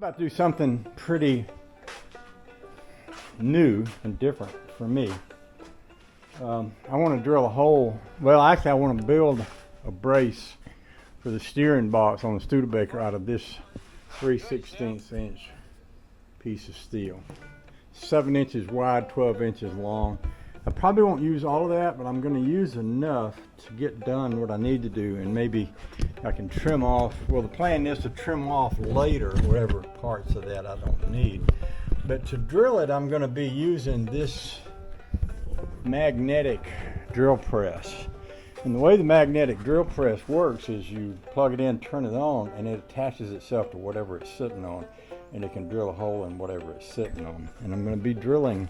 about to do something pretty new and different for me. I want to drill a hole. Well, actually I want to build a brace for the steering box on the Studebaker out of this 3/16 inch piece of steel. 7 inches wide, 12 inches long. I probably won't use all of that, but I'm going to use enough to get done what I need to do, and maybe I can trim off. Well, the plan is to trim off later whatever parts of that I don't need. But to drill it, I'm going to be using this magnetic drill press. And the way the magnetic drill press works is you plug it in, turn it on, and it attaches itself to whatever it's sitting on, and it can drill a hole in whatever it's sitting on. And I'm going to be drilling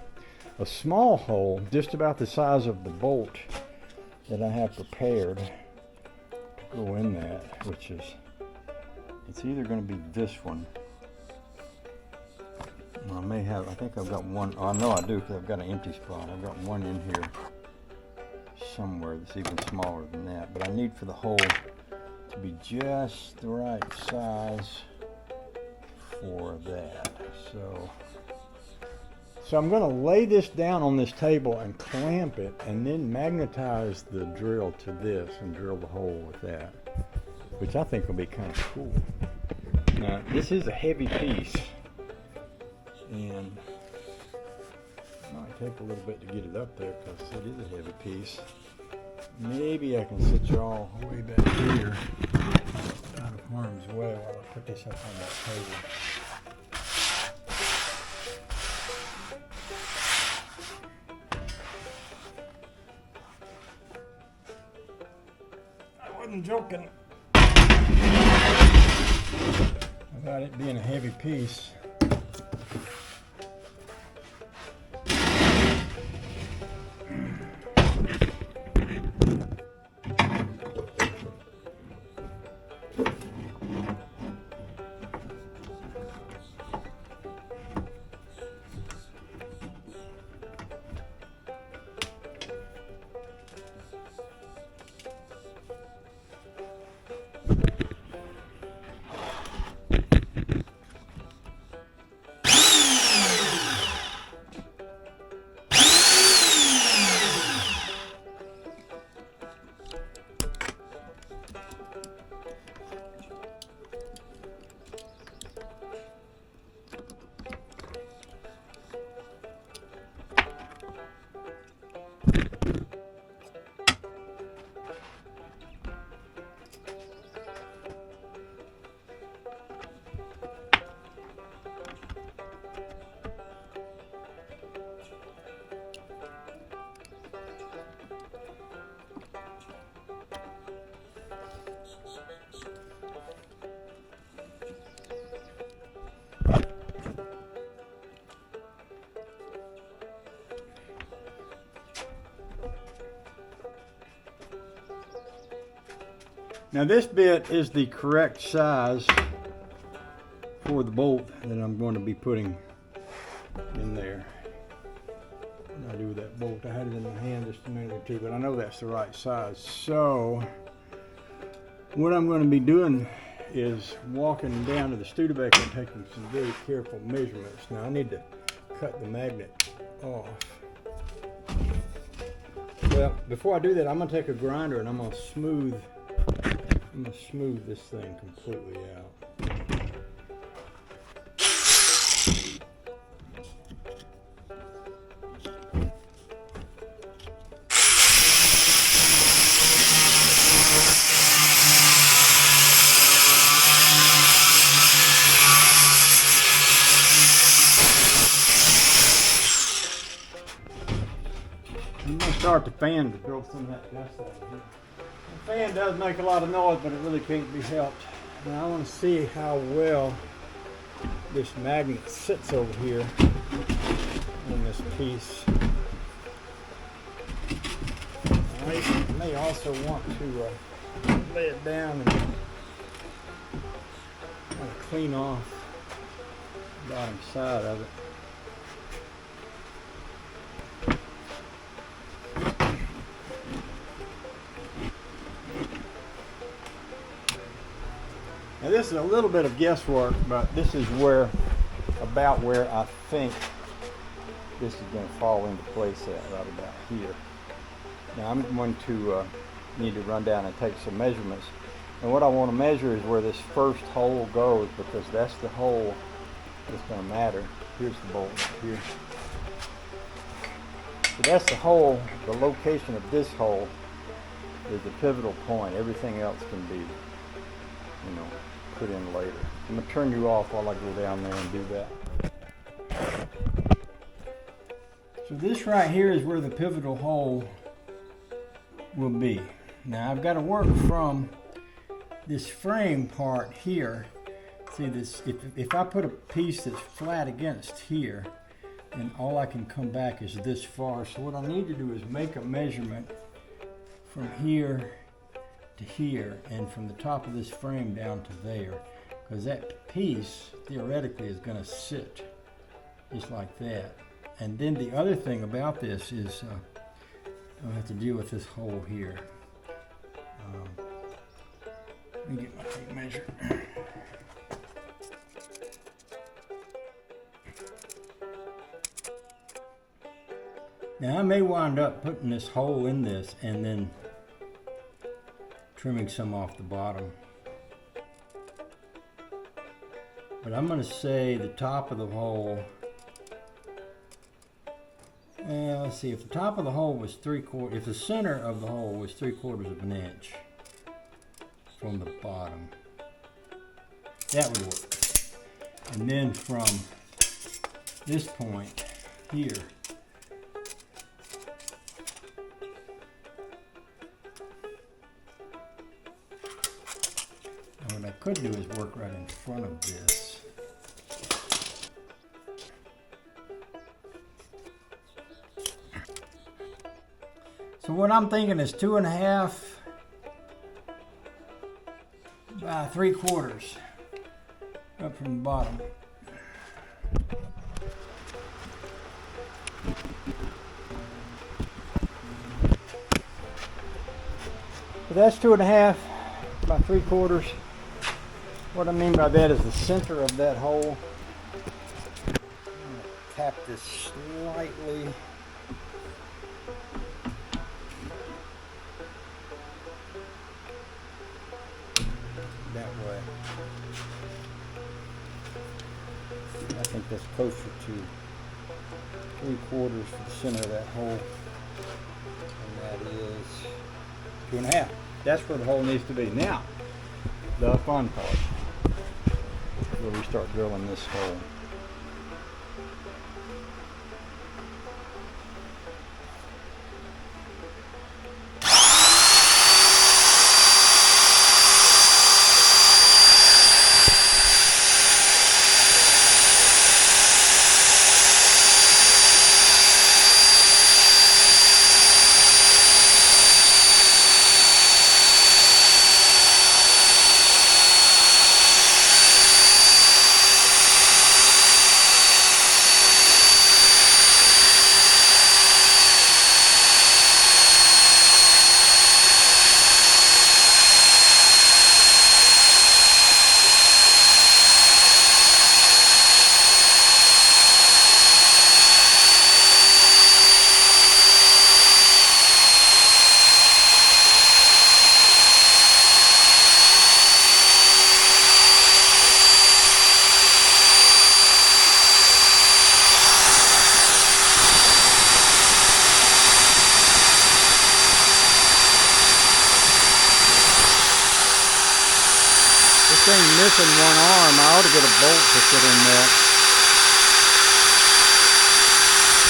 a small hole just about the size of the bolt that I have prepared to go in that, which is, it's either going to be this one. I think I've got one. Oh, I know I do, because I've got an empty spot. I've got one in here somewhere that's even smaller than that, but I need for the hole to be just the right size for that. So I'm going to lay this down on this table and clamp it, and then magnetize the drill to this and drill the hole with that, which I think will be kind of cool. Now, this is a heavy piece, and it might take a little bit to get it up there because it is a heavy piece. Maybe I can sit you all way back here out of harm's way while I put this up on that table. I wasn't joking about it being a heavy piece. Now this bit is the correct size for the bolt that I'm going to be putting in there. What do I do with that bolt? I had it in my hand just a minute or two, but I know that's the right size. So what I'm going to be doing is walking down to the Studebaker and taking some very careful measurements. Now I need to cut the magnet off. Well, before I do that, I'm going to take a grinder and I'm going to smooth this thing completely out. I'm going to start the fan to throw some of that dust out of here. The fan does make a lot of noise, but it really can't be helped. Now I want to see how well this magnet sits over here on this piece. I may also want to lay it down and kind of clean off the bottom side of it. Now this is a little bit of guesswork, but this is about where I think this is going to fall into place at, right about here. Now I'm going to need to run down and take some measurements. And what I want to measure is where this first hole goes, because that's the hole that's going to matter. Here's the bolt right here. So that's the hole. The location of this hole is the pivotal point. Everything else can be, put in later. I'm going to turn you off while I go down there and do that. So this right here is where the pivotal hole will be. Now I've got to work from this frame part here. See this, if I put a piece that's flat against here, then all I can come back is this far. So what I need to do is make a measurement from here to here and from the top of this frame down to there, because that piece theoretically is going to sit just like that. And then the other thing about this is I'll have to deal with this hole here. Let me get my tape measure. Now I may wind up putting this hole in this and then trimming some off the bottom. But I'm going to say the top of the hole, let's see, if the top of the hole was 3/4, if the center of the hole was 3/4 of an inch from the bottom, that would work. And then from this point here, what I could do is work right in front of this. So what I'm thinking is 2.5 by 3/4 up from the bottom. So that's 2.5 by 3/4. What I mean by that is the center of that hole. I'm going to tap this slightly. That way. I think that's closer to 3/4 for the center of that hole. And that is 2.5. That's where the hole needs to be. Now, the fun part, where we start drilling this hole. This thing missing one arm. I ought to get a bolt to fit in there.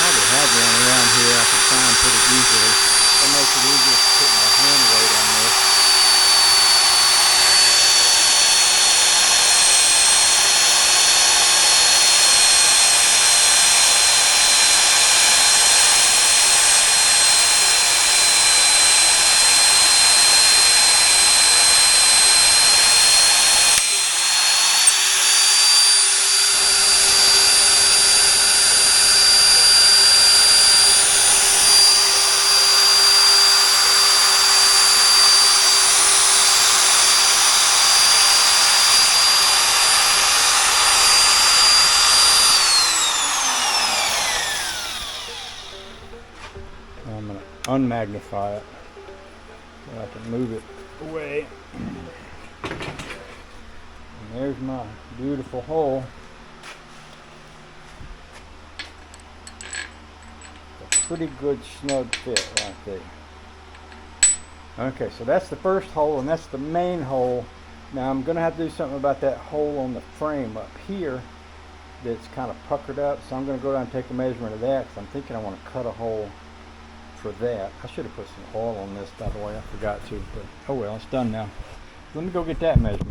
Probably have one around here I can find pretty easily. That makes it easier to put my hand weight on this. unmagnify it so I can move it away. And there's my beautiful hole. A pretty good snug fit right there. Okay, so that's the first hole, and that's the main hole. Now I'm going to have to do something about that hole on the frame up here that's kind of puckered up. So I'm going to go down and take a measurement of that, because I'm thinking I want to cut a hole for that. I should have put some oil on this, by the way. I forgot to, but oh well, it's done now. Let me go get that measurement.